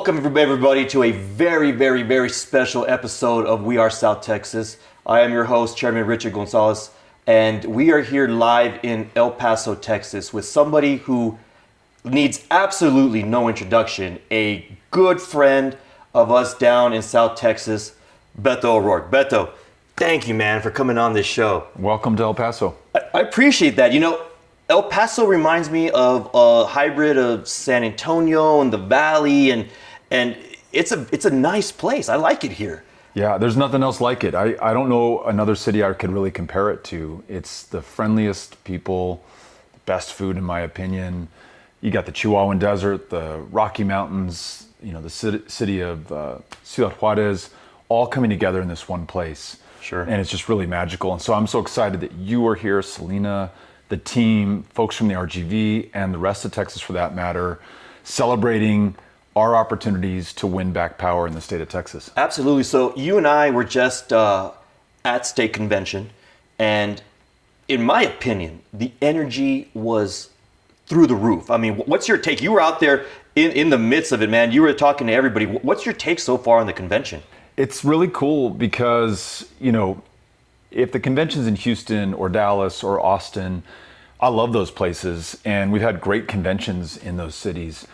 Welcome everybody to a very, very, very special episode of We Are South Texas. I am your host, Chairman Richard Gonzalez, and we are here live in El Paso, Texas with somebody who needs absolutely no introduction, a good friend of us down in South Texas, Beto O'Rouke. Beto, thank you, man, for coming on this show. Welcome to El Paso. I appreciate that. You know, El Paso reminds me of a hybrid of San Antonio and the Valley, and it's a nice place. I like it here. Yeah, there's nothing else like it. I don't know another city I could really compare it to. It's the friendliest people, the best food in my opinion. You got the Chihuahuan Desert, the Rocky Mountains, you know, the city of Ciudad Juarez, all coming together in this one place. Sure. And it's just really magical. And so I'm so excited that you are here, Selena, the team, folks from the RGV, and the rest of Texas for that matter, celebrating our opportunities to win back power in the state of Texas. Absolutely. So you and I were just at state convention, and in my opinion, the energy was through the roof. I mean, what's your take? You were out there in the midst of it, man. You were talking to everybody. What's your take so far on the convention? It's really cool because, you know, if the convention's in Houston or Dallas or Austin, I love those places, and we've had great conventions in those cities,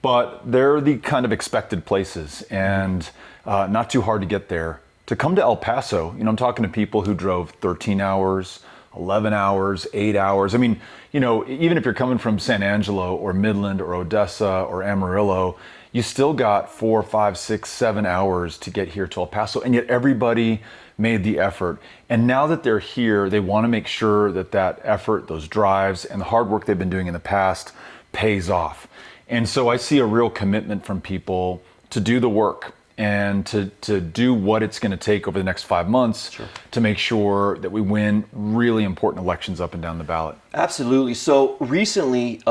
but they're the kind of expected places and not too hard to get there. To come to El Paso, you know, I'm talking to people who drove 13 hours, 11 hours, 8 hours. I mean, you know, even if you're coming from San Angelo or Midland or Odessa or Amarillo, you still got 4, 5, 6, 7 hours to get here to El Paso, and yet everybody made the effort. And now that they're here, they want to make sure that that effort, those drives, and the hard work they've been doing in the past pays off. And so I see a real commitment from people to do the work and to do what it's going to take over the next 5 months. Sure. To make sure that we win really important elections up and down the ballot. Absolutely. So recently,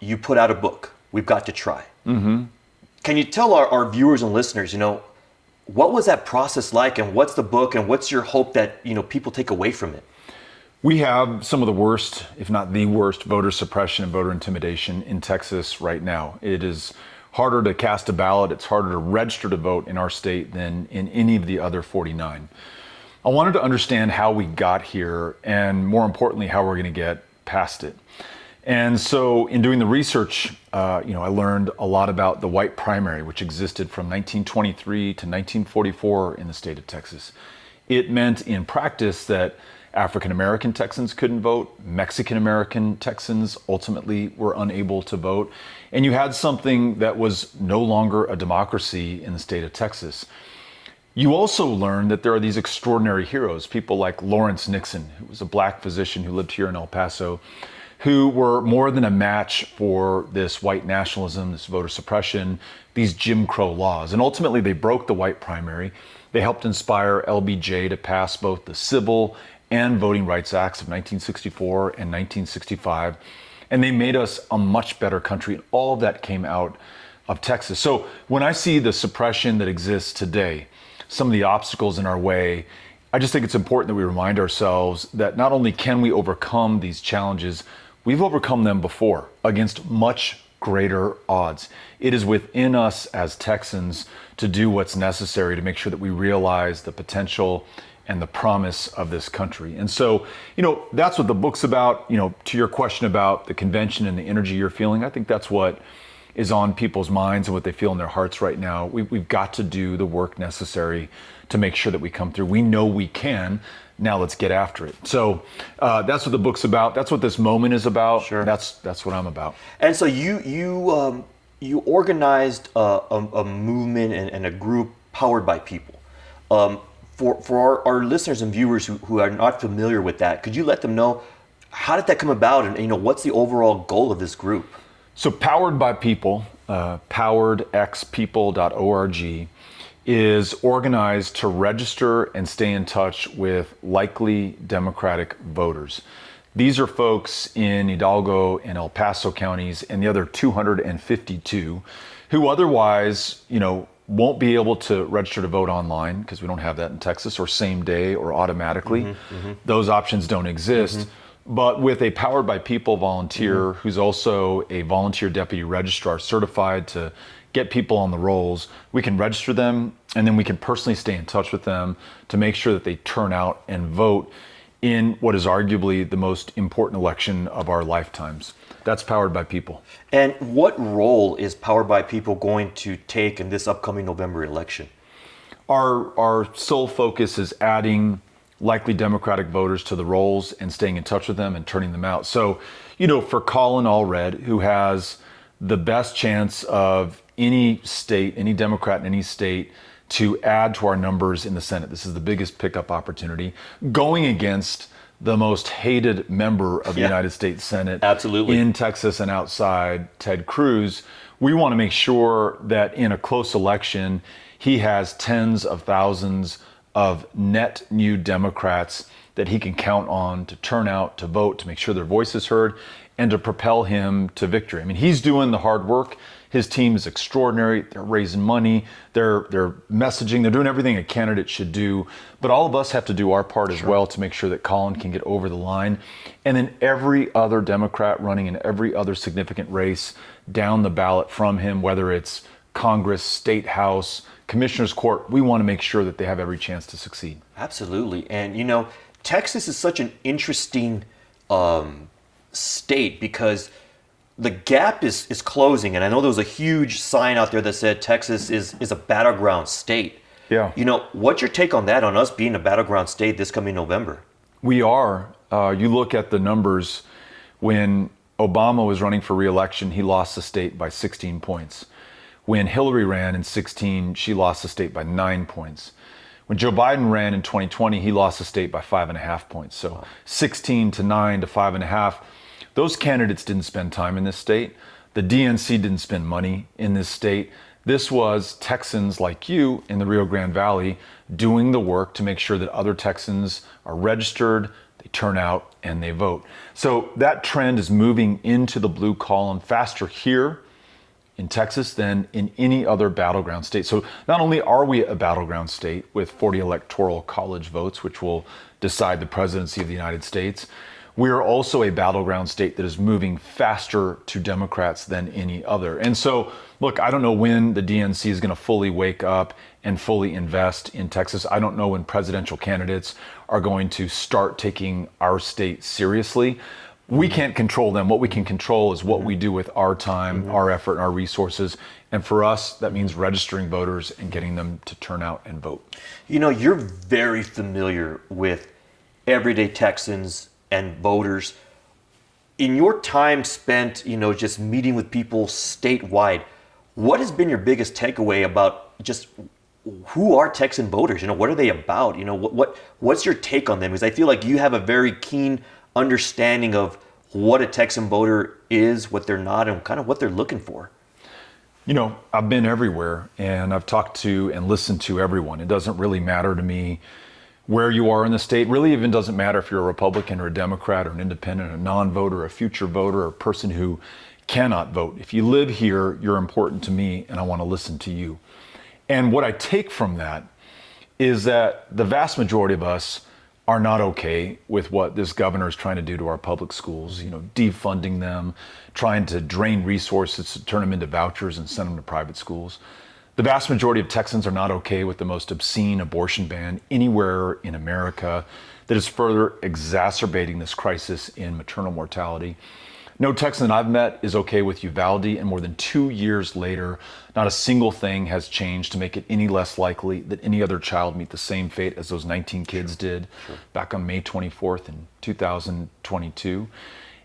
you put out a book, We've Got to Try. Mm-hmm. Can you tell our viewers and listeners, you know, what was that process like, and what's the book, and what's your hope that, you know, people take away from it? We have some of the worst, if not the worst, voter suppression and voter intimidation in Texas right now. It is harder to cast a ballot. It's harder to register to vote in our state than in any of the other 49. I wanted to understand how we got here, and more importantly, how we're going to get past it. And so in doing the research, you know, I learned a lot about the white primary, which existed from 1923 to 1944 in the state of Texas. It meant in practice that African-American Texans couldn't vote, Mexican-American Texans ultimately were unable to vote, and you had something that was no longer a democracy in the state of Texas. You also learned that there are these extraordinary heroes, people like Lawrence Nixon, who was a black physician who lived here in El Paso, who were more than a match for this white nationalism, this voter suppression, these Jim Crow laws. And ultimately, they broke the white primary. They helped inspire LBJ to pass both the Civil and Voting Rights Acts of 1964 and 1965. And they made us a much better country. And all of that came out of Texas. So when I see the suppression that exists today, some of the obstacles in our way, I just think it's important that we remind ourselves that not only can we overcome these challenges, we've overcome them before against much greater odds. It is within us as Texans to do what's necessary to make sure that we realize the potential and the promise of this country. And so, you know, that's what the book's about. You know, to your question about the convention and the energy you're feeling, I think that's what is on people's minds and what they feel in their hearts right now. We've got to do the work necessary to make sure that we come through. We know we can. Now let's get after it. So that's what the book's about. That's what this moment is about. Sure. That's what I'm about. And so you organized a movement and a group powered by people. For our listeners and viewers who are not familiar with that, could you let them know how did that come about, and you know, what's the overall goal of this group? So Powered by People, poweredxpeople.org, is organized to register and stay in touch with likely Democratic voters. These are folks in Hidalgo and El Paso counties and the other 252 who otherwise, you know, won't be able to register to vote online because we don't have that in Texas, or same day or automatically. Those options don't exist. But with a Powered by People volunteer who's also a volunteer deputy registrar certified to get people on the rolls, we can register them, and then we can personally stay in touch with them to make sure that they turn out and vote in what is arguably the most important election of our lifetimes. That's Powered by People. And what role is Powered by People going to take in this upcoming November election? Our sole focus is adding likely Democratic voters to the rolls and staying in touch with them and turning them out. So, for Colin Allred, who has the best chance of any state, any Democrat in any state, to add to our numbers in the Senate. This is the biggest pickup opportunity, going against the most hated member of the United States Senate. Absolutely. In Texas and outside, Ted Cruz. We want to make sure that in a close election, he has tens of thousands of net new Democrats that he can count on to turn out, to vote, to make sure their voice is heard, and to propel him to victory. I mean, he's doing the hard work. His team is extraordinary. They're raising money. They're messaging. They're doing everything a candidate should do. But all of us have to do our part as well to make sure that Colin can get over the line. And then every other Democrat running in every other significant race down the ballot from him, whether it's Congress, State House, Commissioner's Court, we want to make sure that they have every chance to succeed. Absolutely. And, Texas is such an interesting state because the gap is closing. And I know there was a huge sign out there that said Texas is a battleground state. Yeah. What's your take on that, on us being a battleground state this coming November? We are. You look at the numbers. When Obama was running for re-election, he lost the state by 16 points. When Hillary ran in 2016, she lost the state by 9 points. When Joe Biden ran in 2020, he lost the state by 5.5 points. So 16 to 9 to 5.5. Those candidates didn't spend time in this state. The DNC didn't spend money in this state. This was Texans like you in the Rio Grande Valley doing the work to make sure that other Texans are registered, they turn out, and they vote. So that trend is moving into the blue column faster here in Texas than in any other battleground state. So not only are we a battleground state with 40 electoral college votes, which will decide the presidency of the United States, we are also a battleground state that is moving faster to Democrats than any other. And so, look, I don't know when the DNC is going to fully wake up and fully invest in Texas. I don't know when presidential candidates are going to start taking our state seriously. We can't control them. What we can control is what we do with our time, our effort, and our resources. And for us, that means registering voters and getting them to turn out and vote. You're very familiar with everyday Texans and voters. In your time spent, just meeting with people statewide, what has been your biggest takeaway about just who are Texan voters? What are they about? What's your take on them? Because I feel like you have a very keen understanding of what a Texan voter is, what they're not, and kind of what they're looking for. I've been everywhere and I've talked to and listened to everyone. It doesn't really matter to me where you are in the state. Really even doesn't matter if you're a Republican or a Democrat or an independent, a non-voter, a future voter, or a person who cannot vote. If you live here, you're important to me and I want to listen to you. And what I take from that is that the vast majority of us are not okay with what this governor is trying to do to our public schools, defunding them, trying to drain resources to turn them into vouchers and send them to private schools. The vast majority of Texans are not okay with the most obscene abortion ban anywhere in America that is further exacerbating this crisis in maternal mortality. No Texan that I've met is okay with Uvalde, and more than 2 years later, not a single thing has changed to make it any less likely that any other child meet the same fate as those 19 kids did back on May 24th in 2022.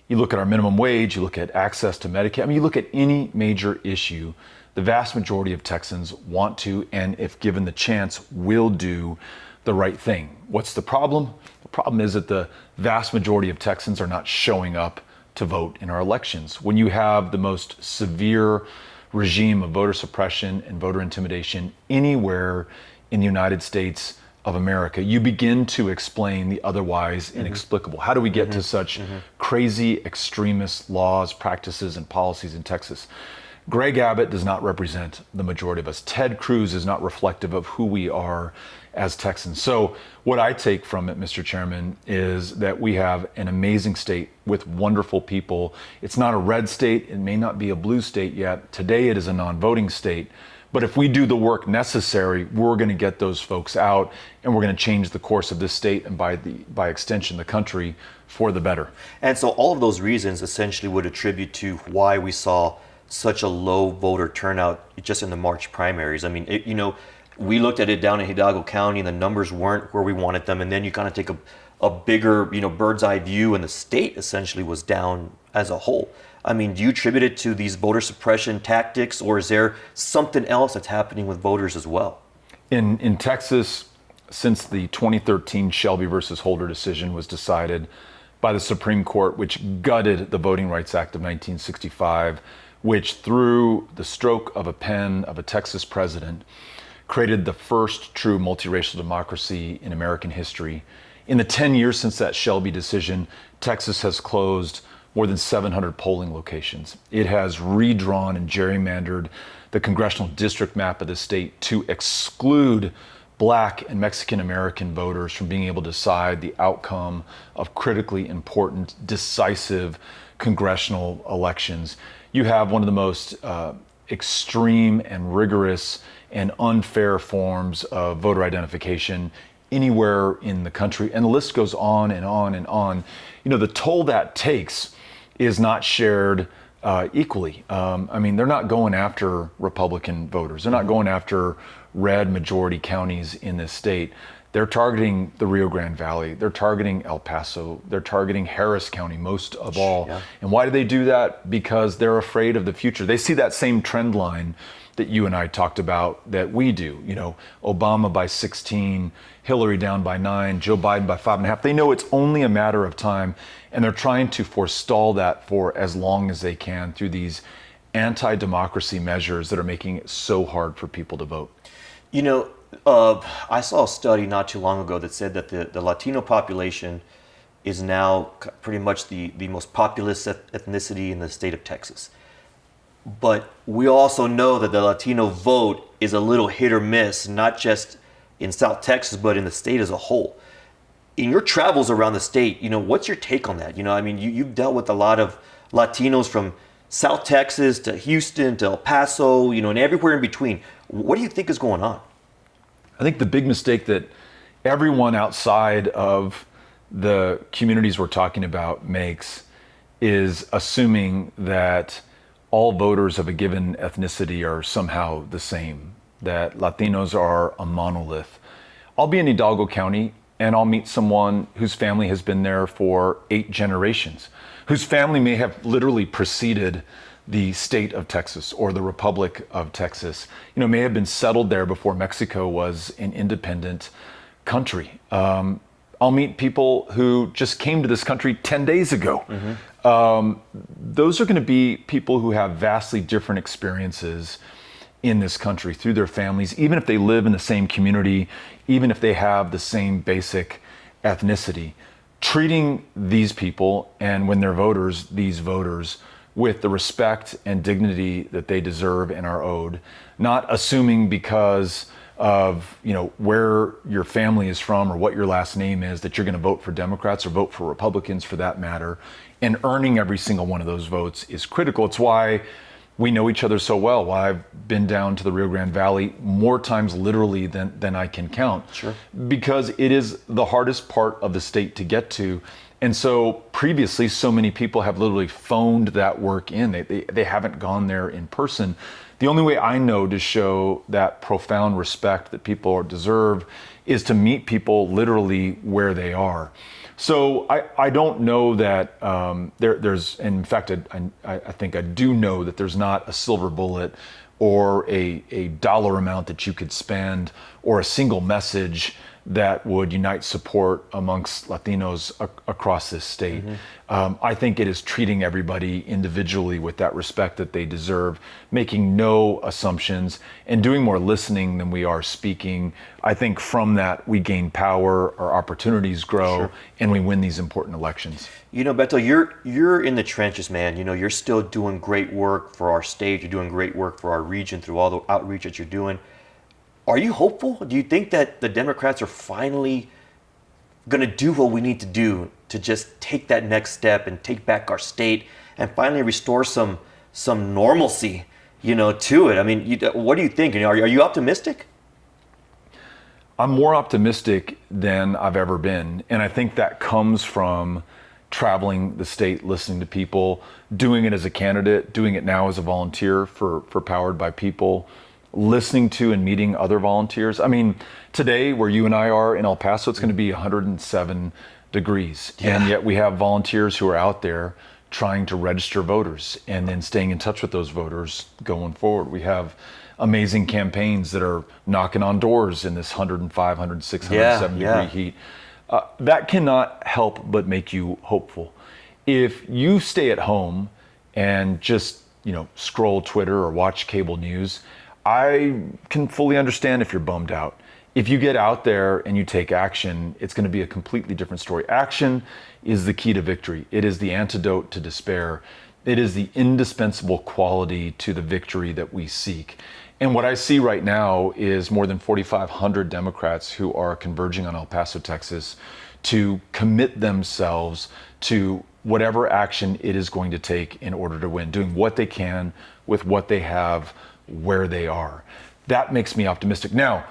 You look at our minimum wage, you look at access to Medicaid, you look at any major issue, the vast majority of Texans want to, and if given the chance, will do the right thing. What's the problem? The problem is that the vast majority of Texans are not showing up to vote in our elections. When you have the most severe regime of voter suppression and voter intimidation anywhere in the United States of America, you begin to explain the otherwise inexplicable. How do we get to such crazy extremist laws, practices, and policies in Texas? Greg Abbott does not represent the majority of us. Ted Cruz is not reflective of who we are as Texans. So what I take from it, Mr. Chairman, is that we have an amazing state with wonderful people. It's not a red state. It may not be a blue state yet. Today it is a non-voting state. But if we do the work necessary, we're going to get those folks out, and we're going to change the course of this state and by extension the country for the better. And so all of those reasons essentially would attribute to why we saw such a low voter turnout just in the March primaries. I mean, we looked at it down in Hidalgo County and the numbers weren't where we wanted them. And then you kind of take a bigger, bird's eye view, and the state essentially was down as a whole. I mean, do you attribute it to these voter suppression tactics, or is there something else that's happening with voters as well? In Texas, since the 2013 Shelby versus Holder decision was decided by the Supreme Court, which gutted the Voting Rights Act of 1965, which through the stroke of a pen of a Texas president created the first true multiracial democracy in American history. In the 10 years since that Shelby decision, Texas has closed more than 700 polling locations. It has redrawn and gerrymandered the congressional district map of the state to exclude Black and Mexican American voters from being able to decide the outcome of critically important, decisive congressional elections. You have one of the most extreme and rigorous and unfair forms of voter identification anywhere in the country. And the list goes on and on and on. The toll that takes is not shared equally. I mean, they're not going after Republican voters. They're not going after red majority counties in this state. They're targeting the Rio Grande Valley. They're targeting El Paso. They're targeting Harris County most of all. Yeah. And why do they do that? Because they're afraid of the future. They see that same trend line that you and I talked about that we do. Obama by 16, Hillary down by 9, Joe Biden by 5.5. They know it's only a matter of time, and they're trying to forestall that for as long as they can through these anti-democracy measures that are making it so hard for people to vote. I saw a study not too long ago that said that the Latino population is now pretty much the most populous ethnicity in the state of Texas. But we also know that the Latino vote is a little hit or miss, not just in South Texas, but in the state as a whole. In your travels around the state, what's your take on that? I mean, you've dealt with a lot of Latinos from South Texas to Houston to El Paso, and everywhere in between. What do you think is going on? I think the big mistake that everyone outside of the communities we're talking about makes is assuming that all voters of a given ethnicity are somehow the same, that Latinos are a monolith. I'll be in Hidalgo County and I'll meet someone whose family has been there for 8 generations, whose family may have literally preceded the state of Texas or the Republic of Texas, may have been settled there before Mexico was an independent country. I'll meet people who just came to this country 10 days ago. Mm-hmm. Those are going to be people who have vastly different experiences in this country through their families, even if they live in the same community, even if they have the same basic ethnicity. Treating these people, and when they're voters, these voters, with the respect and dignity that they deserve and are owed, not assuming because of where your family is from or what your last name is that you're going to vote for Democrats or vote for Republicans for that matter. And earning every single one of those votes is critical. It's why we know each other so well, why I've been down to the Rio Grande Valley more times literally than I can count. Sure. Because it is the hardest part of the state to get to. And so previously, so many people have literally phoned that work in. They haven't gone there in person. The only way I know to show that profound respect that people deserve is to meet people literally where they are. So I don't know that there's, in fact, I think I do know that there's not a silver bullet or a dollar amount that you could spend or a single message that would unite support amongst Latinos across this state. Mm-hmm. I think it is treating everybody individually with that respect that they deserve, making no assumptions, and doing more listening than we are speaking. I think from that we gain power, our opportunities grow, sure, and we win these important elections. Beto, you're in the trenches, man. You're still doing great work for our state. You're doing great work for our region through all the outreach that you're doing. Are you hopeful? Do you think that the Democrats are finally going to do what we need to do to just take that next step and take back our state and finally restore some normalcy, to it? I mean, what do you think? Are you optimistic? I'm more optimistic than I've ever been. And I think that comes from traveling the state, listening to people, doing it as a candidate, doing it now as a volunteer for Powered by People, listening to and meeting other volunteers. I mean, today where you and I are in El Paso, it's going to be 107 degrees. Yeah. And yet we have volunteers who are out there trying to register voters and then staying in touch with those voters going forward. We have amazing campaigns that are knocking on doors in this 105, 106, 107 degree heat. That cannot help but make you hopeful. If you stay at home and just, scroll Twitter or watch cable news, I can fully understand if you're bummed out. If you get out there and you take action, it's going to be a completely different story. Action is the key to victory. It is the antidote to despair. It is the indispensable quality to the victory that we seek. And what I see right now is more than 4,500 Democrats who are converging on El Paso, Texas, to commit themselves to whatever action it is going to take in order to win, doing what they can with what they have, where they are. That makes me optimistic. Now,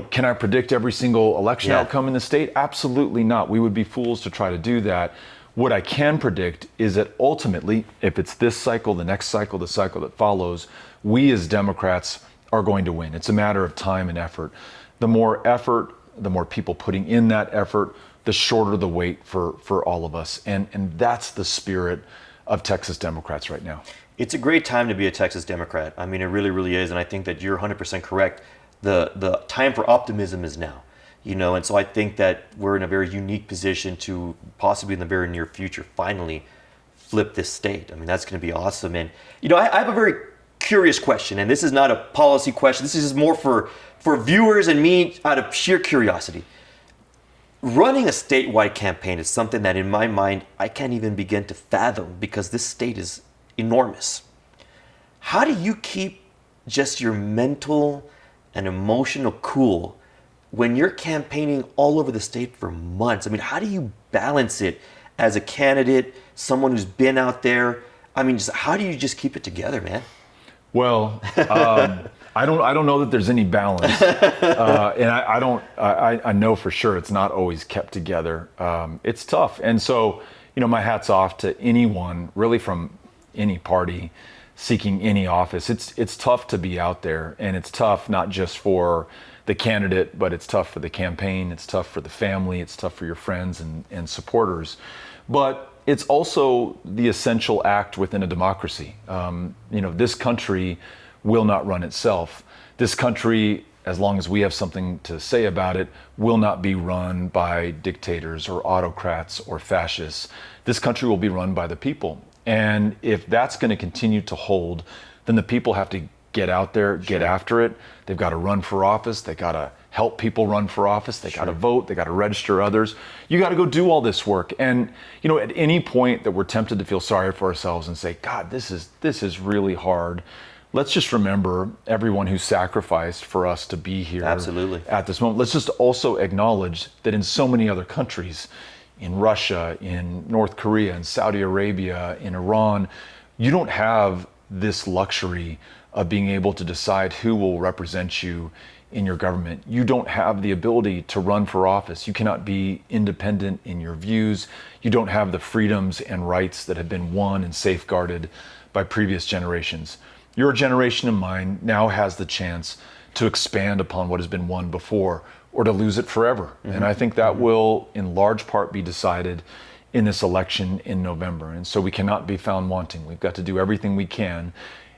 can I predict every single election outcome in the state? Absolutely not. We would be fools to try to do that. What I can predict is that ultimately, if it's this cycle, the next cycle, the cycle that follows, we as Democrats are going to win. It's a matter of time and effort. The more effort, the more people putting in that effort, the shorter the wait for all of us. And that's the spirit of Texas Democrats right now. It's a great time to be a Texas Democrat. I mean, it really, really is. And I think that you're 100% correct. The time for optimism is now, and so I think that we're in a very unique position to possibly in the very near future finally flip this state. I mean, that's going to be awesome. And, I have a very curious question, and this is not a policy question. This is just more for viewers and me out of sheer curiosity. Running a statewide campaign is something that in my mind, I can't even begin to fathom because this state is enormous. How do you keep just your mental and emotional cool when you're campaigning all over the state for months? I mean, how do you balance it as a candidate, someone who's been out there? I mean, how do you just keep it together, man? Well, I don't know that there's any balance, and I know for sure it's not always kept together. It's tough, and so my hat's off to anyone really from any party seeking any office. It's tough to be out there, and it's tough not just for the candidate, but it's tough for the campaign, it's tough for the family, it's tough for your friends and supporters. But it's also the essential act within a democracy. This country will not run itself. This country, as long as we have something to say about it, will not be run by dictators or autocrats or fascists. This country will be run by the people. And if that's going to continue to hold, then the people have to get out there, get after it. They've got to run for office. They got to help people run for office. They got to vote. They got to register others. You got to go do all this work. And at any point that we're tempted to feel sorry for ourselves and say, God, this is really hard, let's just remember everyone who sacrificed for us to be here. Absolutely. At this moment. Let's just also acknowledge that in so many other countries, in Russia, in North Korea, in Saudi Arabia, in Iran, you don't have this luxury of being able to decide who will represent you in your government. You don't have the ability to run for office. You cannot be independent in your views. You don't have the freedoms and rights that have been won and safeguarded by previous generations. Your generation and mine now has the chance to expand upon what has been won before, or to lose it forever. Mm-hmm. And I think that will in large part be decided in this election in November. And so we cannot be found wanting. We've got to do everything we can.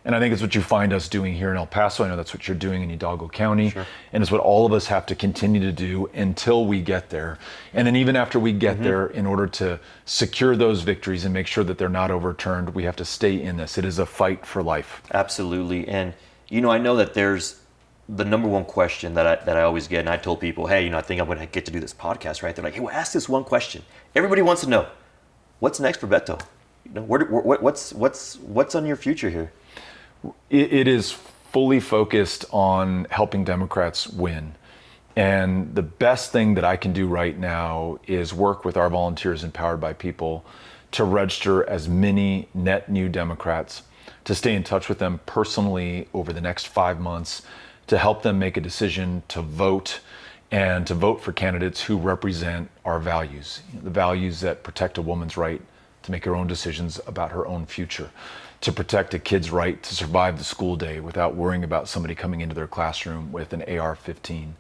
And I think it's what you find us doing here in El Paso. I know that's what you're doing in Hidalgo County. Sure. And it's what all of us have to continue to do until we get there. And then even after we get there, in order to secure those victories and make sure that they're not overturned, we have to stay in this. It is a fight for life. Absolutely. And, I know that there's the number one question that I always get, and I told people, hey, I think I'm going to get to do this podcast, right? They're like, hey, well, ask this one question. Everybody wants to know, what's next for Beto? What's on your future here? It is fully focused on helping Democrats win. And the best thing that I can do right now is work with our volunteers empowered by people to register as many net new Democrats, to stay in touch with them personally over the next 5 months, to help them make a decision to vote, and to vote for candidates who represent our values, the values that protect a woman's right to make her own decisions about her own future, to protect a kid's right to survive the school day without worrying about somebody coming into their classroom with an AR-15,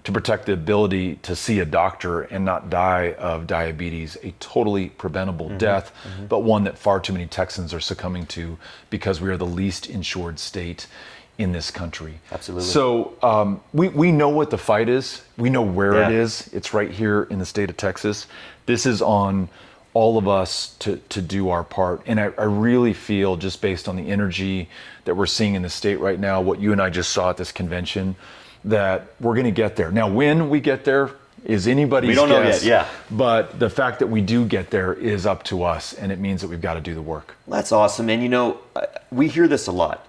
to protect the ability to see a doctor and not die of diabetes, a totally preventable death, but one that far too many Texans are succumbing to because we are the least insured state in this country. Absolutely. So we know what the fight is. We know where it Yeah. is. It's right here in the state of Texas. This is on all of us to do our part. And I really feel, just based on the energy that we're seeing in the state right now, what you and I just saw at this convention, that we're going to get there. Now, when we get there is anybody's We don't know guess. yet, yeah. But the fact that we do get there is up to us, and it means that we've got to do the work. That's awesome. And we hear this a lot.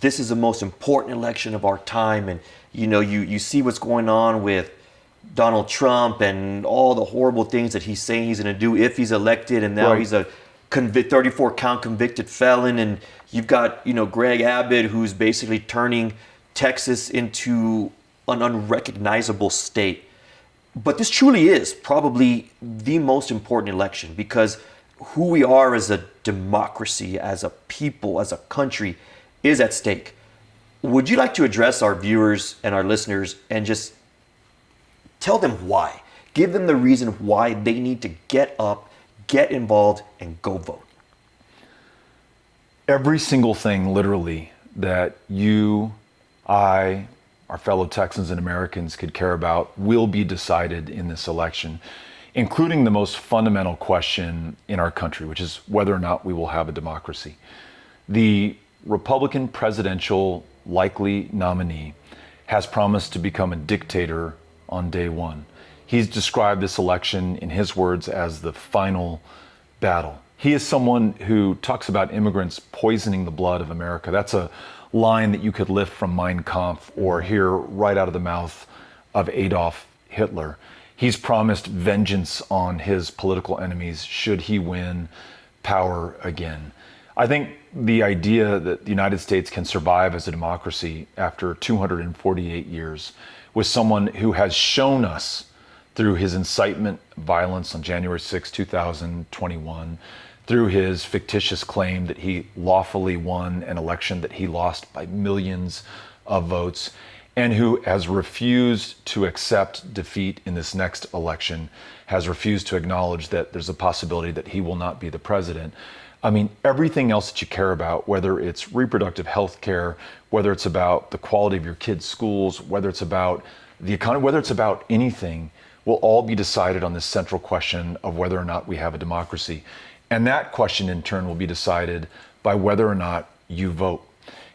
This is the most important election of our time. And you see what's going on with Donald Trump and all the horrible things that he's saying he's going to do if he's elected. And now Right. he's a 34 count convicted felon. And you've got, Greg Abbott, who's basically turning Texas into an unrecognizable state. But this truly is probably the most important election, because who we are as a democracy, as a people, as a country is at stake. Would you like to address our viewers and our listeners and just tell them why? Give them the reason why they need to get up, get involved, and go vote. Every single thing, literally, that you, I, our fellow Texans and Americans could care about will be decided in this election, including the most fundamental question in our country, which is whether or not we will have a democracy. The Republican presidential likely nominee has promised to become a dictator on day one. He's described this election, in his words, as the final battle. He is someone who talks about immigrants poisoning the blood of America. That's a line that you could lift from Mein Kampf or hear right out of the mouth of Adolf Hitler. He's promised vengeance on his political enemies should he win power again. I think the idea that the United States can survive as a democracy after 248 years with someone who has shown us through his incitement violence on January 6, 2021, through his fictitious claim that he lawfully won an election that he lost by millions of votes, and who has refused to accept defeat in this next election, has refused to acknowledge that there's a possibility that he will not be the president. I mean, everything else that you care about, whether it's reproductive health care, whether it's about the quality of your kids' schools, whether it's about the economy, whether it's about anything, will all be decided on this central question of whether or not we have a democracy. And that question, in turn, will be decided by whether or not you vote.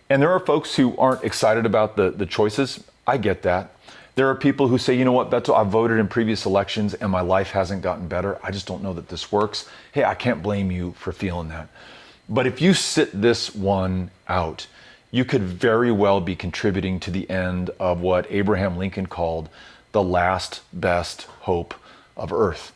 And there are folks who aren't excited about the choices. I get that. There are people who say, you know what, Beto, I've voted in previous elections and my life hasn't gotten better. I just don't know that this works. Hey, I can't blame you for feeling that. But if you sit this one out, you could very well be contributing to the end of what Abraham Lincoln called the last best hope of Earth.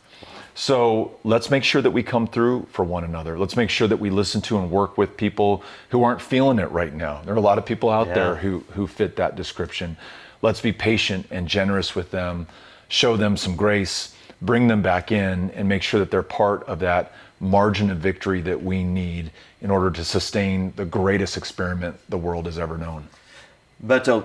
So let's make sure that we come through for one another. Let's make sure that we listen to and work with people who aren't feeling it right now. There are a lot of people out there who fit that description. Let's be patient and generous with them, show them some grace, bring them back in, and make sure that they're part of that margin of victory that we need in order to sustain the greatest experiment the world has ever known. Beto,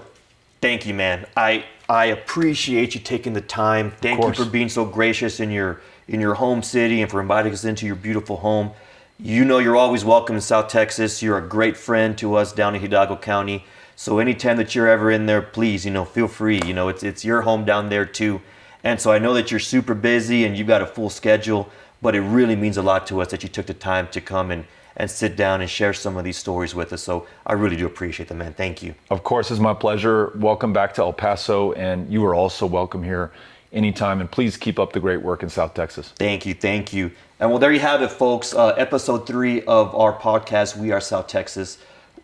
thank you, man. I appreciate you taking the time. Thank you for being so gracious in your home city and for inviting us into your beautiful home. You know you're always welcome in South Texas. You're a great friend to us down in Hidalgo County. So anytime that you're ever in there, please, feel free. It's your home down there too. And so I know that you're super busy and you've got a full schedule, but it really means a lot to us that you took the time to come and sit down and share some of these stories with us. So I really do appreciate that, man. Thank you. Of course, it's my pleasure. Welcome back to El Paso, and you are also welcome here anytime. And please keep up the great work in South Texas. Thank you. Thank you. And well, there you have it, folks. Episode 3 of our podcast, We Are South Texas.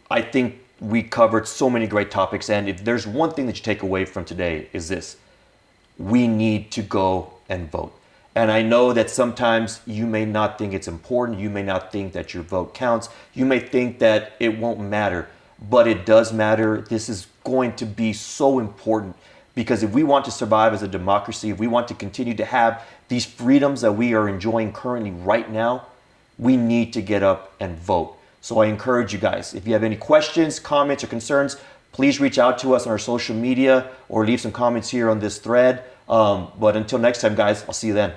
I think we covered so many great topics. And if there's one thing that you take away from today is this: we need to go and vote. And I know that sometimes you may not think it's important. You may not think that your vote counts. You may think that it won't matter, but it does matter. This is going to be so important, because if we want to survive as a democracy, if we want to continue to have these freedoms that we are enjoying currently right now, we need to get up and vote. So I encourage you guys, if you have any questions, comments, or concerns, please reach out to us on our social media or leave some comments here on this thread. But until next time, guys, I'll see you then.